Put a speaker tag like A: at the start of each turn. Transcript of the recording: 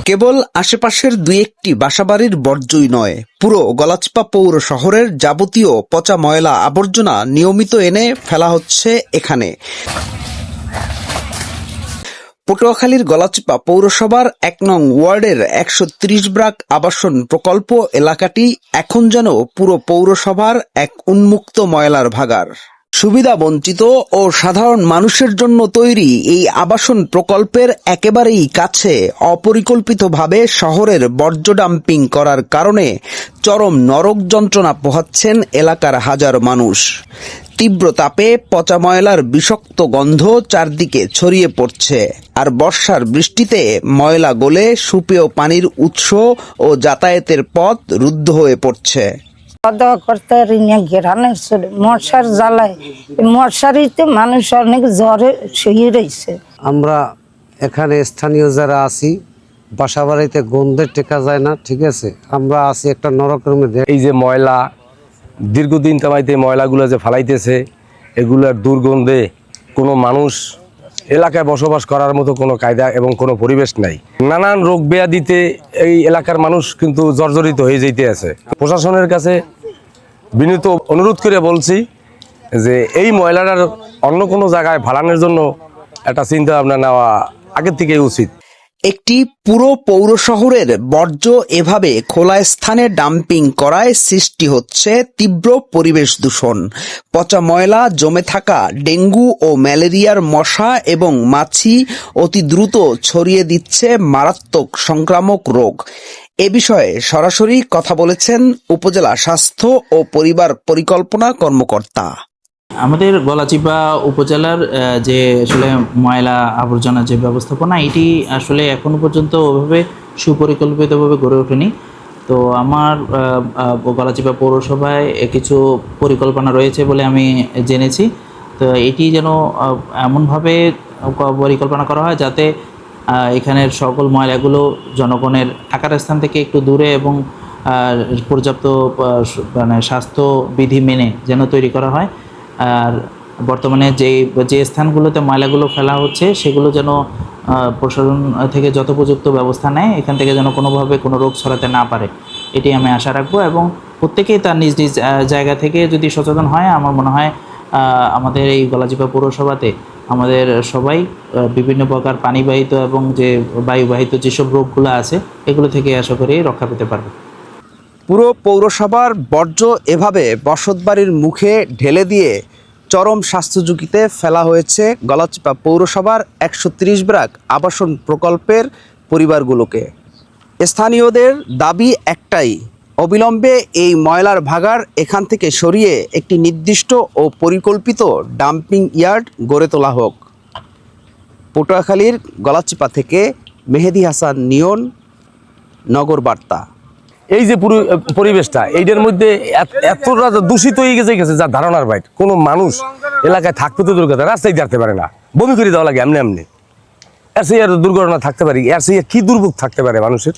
A: কেবল আশেপাশের দুই একটি বাসাবাড়ির বর্জ্যই নয়, পুরো গলাচিপা পৌর শহরের যাবতীয় পচা ময়লা আবর্জনা নিয়মিত এনে ফেলা হচ্ছে এখানে। পটুয়াখালীর গলাচিপা পৌরসভার ১ নং ওয়ার্ডের ১৩০ ব্রাক আবাসন প্রকল্প এলাকাটি এখন যেন পুরো পৌরসভার এক উন্মুক্ত ময়লার ভাগাড়। সুবিধা বঞ্চিত ও সাধারণ মানুষের জন্য তৈরি এই আবাসন প্রকল্পের একেবারেই কাছে অপরিকল্পিতভাবে শহরের বর্জ্য ডাম্পিং করার কারণে চরম নরক যন্ত্রণা পোহাচ্ছেন এলাকার হাজার মানুষ। তীব্র তাপে পচা ময়লার বিষাক্ত গন্ধ চারদিকে ছড়িয়ে পড়ছে, আর বর্ষার বৃষ্টিতে ময়লা গলে সুপেয় পানির উৎস ও যাতায়াতের পথ রুদ্ধ হয়ে পড়ছে।
B: করতে ঘেরানোর মশার জ্বালায় মশারিতে মানুষ অনেক জ্বরে শুয়ে রয়েছে।
C: আমরা এখানে স্থানীয় যারা আছি, বাসা বাড়িতে গন্ধে টেকা যায় না, ঠিক আছে। আমরা আছি একটা নরকের মধ্যে।
D: এই যে ময়লা দীর্ঘদিন তামাইতে ময়লাগুলো যে ফালাইতেছে, এগুলোর দুর্গন্ধে কোনো মানুষ এলাকায় বসবাস করার মতো কোনো কায়দা এবং কোনো পরিবেশ নাই। নানান রোগ ব্যাধিতে এই এলাকার মানুষ কিন্তু জর্জরিত হয়ে যেতে আছে। প্রশাসনের কাছে বিনীত অনুরোধ করে বলছি যে এই ময়লাটার অন্য কোনো জায়গায় ফালানোর জন্য একটা চিন্তা ভাবনা নেওয়া আগের থেকেই উচিত।
A: একটি পুরো পৌর শহরের বর্জ্য এভাবে খোলা স্থানে ডাম্পিং করায় সৃষ্টি হচ্ছে তীব্র পরিবেশ দূষণ। পচা ময়লা জমে থাকা ডেঙ্গু ও ম্যালেরিয়ার মশা এবং মাছি অতি দ্রুত ছড়িয়ে দিচ্ছে মারাত্মক সংক্রামক রোগ। এ বিষয়ে সরাসরি কথা বলেছেন উপজেলা স্বাস্থ্য ও পরিবার পরিকল্পনা কর্মকর্তা।
E: আমাদের গলাচিপা উপজেলার যে আসলে ময়লা আবর্জনা যে ব্যবস্থাপনা, এটি আসলে এখনো পর্যন্ত ওভাবে সুপরিকল্পিতভাবে গড়ে ওঠেনি। তো আমার গলাচিপা পৌরসভায় কিছু পরিকল্পনা রয়েছে বলে আমি জেনেছি। তো এটি যেন এমনভাবে পরিকল্পনা করা হয় যাতে এখানের সকল ময়লাগুলো জনগণের থাকার স্থান থেকে একটু দূরে এবং পর্যাপ্ত মানে স্বাস্থ্যবিধি মেনে যেন তৈরি করা হয়। আর বর্তমানে যে স্থানগুলোতে ময়লাগুলো ফেলা হচ্ছে সেগুলো যেন প্রশাসন থেকে যথোপযুক্ত ব্যবস্থা নেয়, এখান থেকে যেন কোনোভাবে কোনো রোগ ছড়াতে না পারে, এটি আমি আশা রাখবো। এবং প্রত্যেকেই তার নিজ নিজ জায়গা থেকে যদি সচেতন হয়, আমার মনে হয় আমাদের এই গলাচিপা পৌরসভাতে আমাদের সবাই বিভিন্ন প্রকার পানিবাহিত এবং যে বায়ুবাহিত যেসব রোগগুলো আছে এগুলো থেকে আশা করি রক্ষা পেতে পারবে।
A: পুরো পৌরসভার বর্জ্য এভাবে বসতবাড়ির মুখে ঢেলে দিয়ে চরম স্বাস্থ্য ঝুঁকিতে ফেলা হয়েছে গলাচিপা পৌরসভার ১৩০ ব্রাক আবাসন প্রকল্পের পরিবারগুলোকে। স্থানীয়দের দাবি একটাই, অবিলম্বে এই ময়লার ভাগাড় এখান থেকে সরিয়ে একটি নির্দিষ্ট ও পরিকল্পিত ডাম্পিং ইয়ার্ড গড়ে তোলা হোক। পটুয়াখালীর গলাচিপা থেকে মেহেদি হাসান নিয়ন, নগর বার্তা।
D: এই যে পুরো পরিবেশটা এইটার মধ্যে এতটা দূষিত হয়ে গেছে যার ধারণার বাইরে। কোনো মানুষ এলাকায় থাকতে তো দূর কথা, রাস্তায় যেতে পারে না, বমি করে দেওয়া লাগে এমনি এমনি। এর সেই আর দুর্ঘটনা থাকতে পারি, এর সেই কি দুর্ভোগ থাকতে পারে মানুষের।